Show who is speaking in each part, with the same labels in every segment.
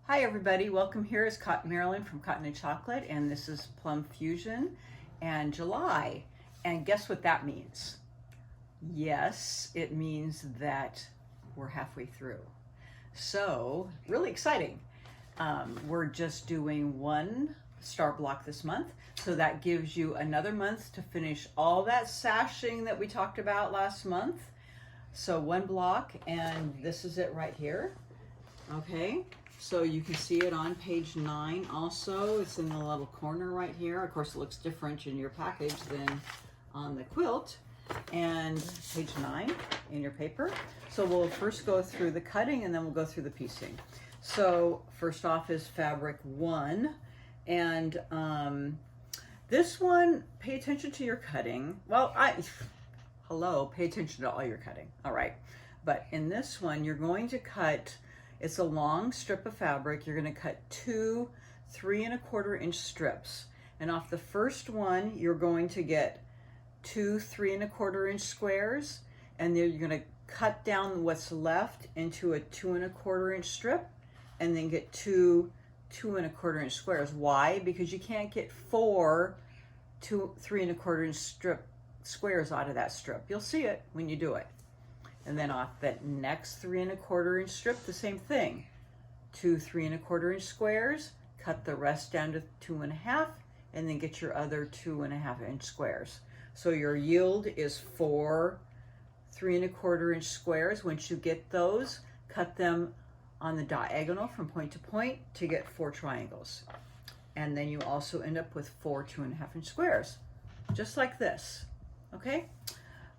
Speaker 1: Hi everybody, welcome. Here is Marilyn from Cotton and Chocolate, and this is Plum Fusion and July. And guess what that means? Yes, it means that we're halfway through. So, really exciting. We're just doing one star block this month, so that gives you another month to finish all that sashing that we talked about last month. So one block, and this is it right here. Okay, so you can see it on page 9 also. It's in the little corner right here. Of course, it looks different in your package than on the quilt. And page 9 in your paper. So we'll first go through the cutting and then we'll go through the piecing. So first off is fabric 1. And this one, pay attention to your cutting. Well, pay attention to all your cutting. All right. But in this one, you're going to cut, it's a long strip of fabric. You're going to cut 2 3 1/4 inch strips. And off the first one, you're going to get 2 3 1/4 inch squares. And then you're going to cut down what's left into a 2 1/4 inch strip. And then get 2 2 1/4 inch squares. Why? Because you can't get 4 3 1/4 inch squares out of that strip. You'll see it when you do it. And then off that next 3 1/4 inch strip, the same thing. 2 3 1/4 inch squares, cut the rest down to 2 1/2, and then get your other 2 1/2 inch squares. So your yield is 4 3 1/4 inch squares. Once you get those, cut them on the diagonal from point to point to get 4 triangles. And then you also end up with 4 2 1/2 inch squares, just like this. Okay,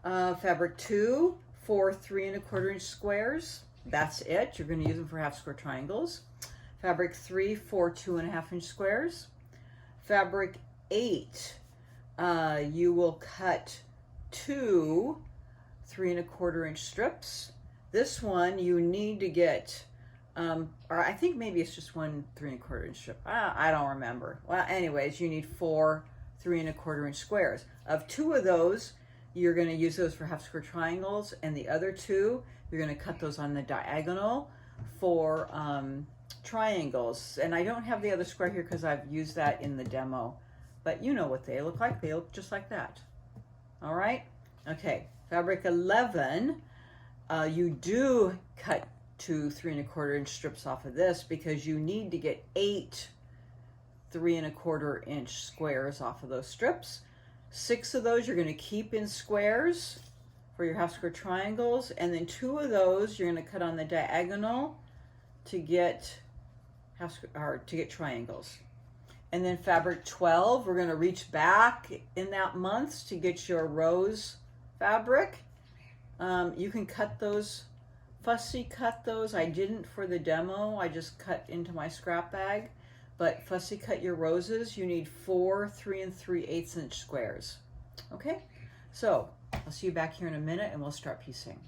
Speaker 1: fabric 2, 4 3 1/4 inch squares. That's it. You're going to use them for half square triangles. Fabric 3, 4 2 1/2 inch squares. Fabric 8, you will cut 2 3 1/4 inch strips. This one you need to get, or I think maybe it's just 1 3 1/4 inch strip. I don't remember. Well, anyways, you need 4 3 1/4 inch squares. Of 2 of those, you're going to use those for half square triangles, and the other 2, you're going to cut those on the diagonal for triangles. And I don't have the other square here because I've used that in the demo, but you know what they look like. They look just like that. All right. Okay. Fabric 11, you do cut 2 3 1/4 inch strips off of this because you need to get 8 3 1/4 inch squares off of those strips. 6 of those you're going to keep in squares for your half square triangles, and then 2 of those you're going to cut on the diagonal to get triangles. And then fabric 12, we're going to reach back in that month to get your rose fabric. You can cut those, fussy cut those. I didn't for the demo. I just cut into my scrap bag. But fussy cut your roses, you need 4 3 3/8 inch squares. Okay, so I'll see you back here in a minute and we'll start piecing.